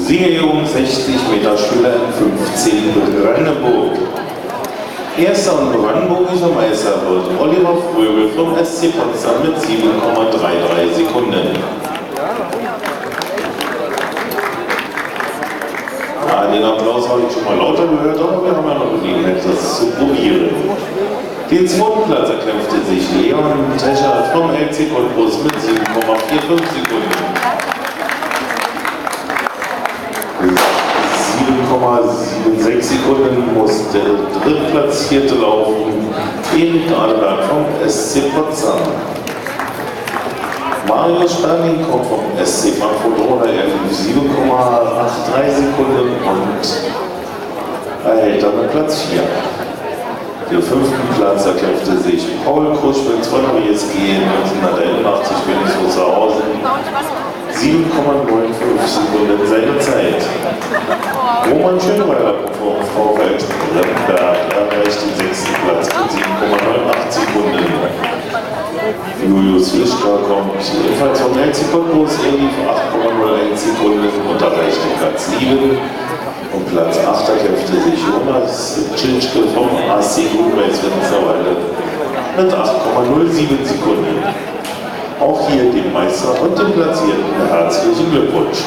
Siegerehrung 60 Meter Schüler in 15 Brandenburg. Erster und brandenburgischer Meister wird Oliver Fröbel vom SC Potsdam mit 7,33 Sekunden. Ja, den Applaus habe ich schon mal lauter gehört, aber wir haben ja noch Gelegenheit, das zu probieren. Den zweiten Platz erkämpfte sich Leon Teschert vom LC Cottbus mit 7,45 Sekunden. 7,76 Sekunden muss der drittplatzierte laufen, Erik Adelberg vom SC Potsdam. Mario Sperling kommt vom SC Frankfurt Oder, er lief 7,83 Sekunden und erhält damit Platz 4. Den fünften Platz erkämpfte sich Paul Kruschwitz von der WSG 1981 Königswusterhausen. 7,95 Sekunden seine Zeit. Roman Schönweiler vom VfL Lemberg erreicht den sechsten Platz mit 7,98 Sekunden. Julius Lischka kommt ebenfalls vom LC Cottbus, er lief 8,01 Sekunden und erreichte Platz 7. Und Platz 8 erkämpfte sich Jonas Tschitschke vom AC Grünweiß Winterwalde mit 8,07 Sekunden. Auch hier dem Meister und dem Platzierten herzlichen Glückwunsch.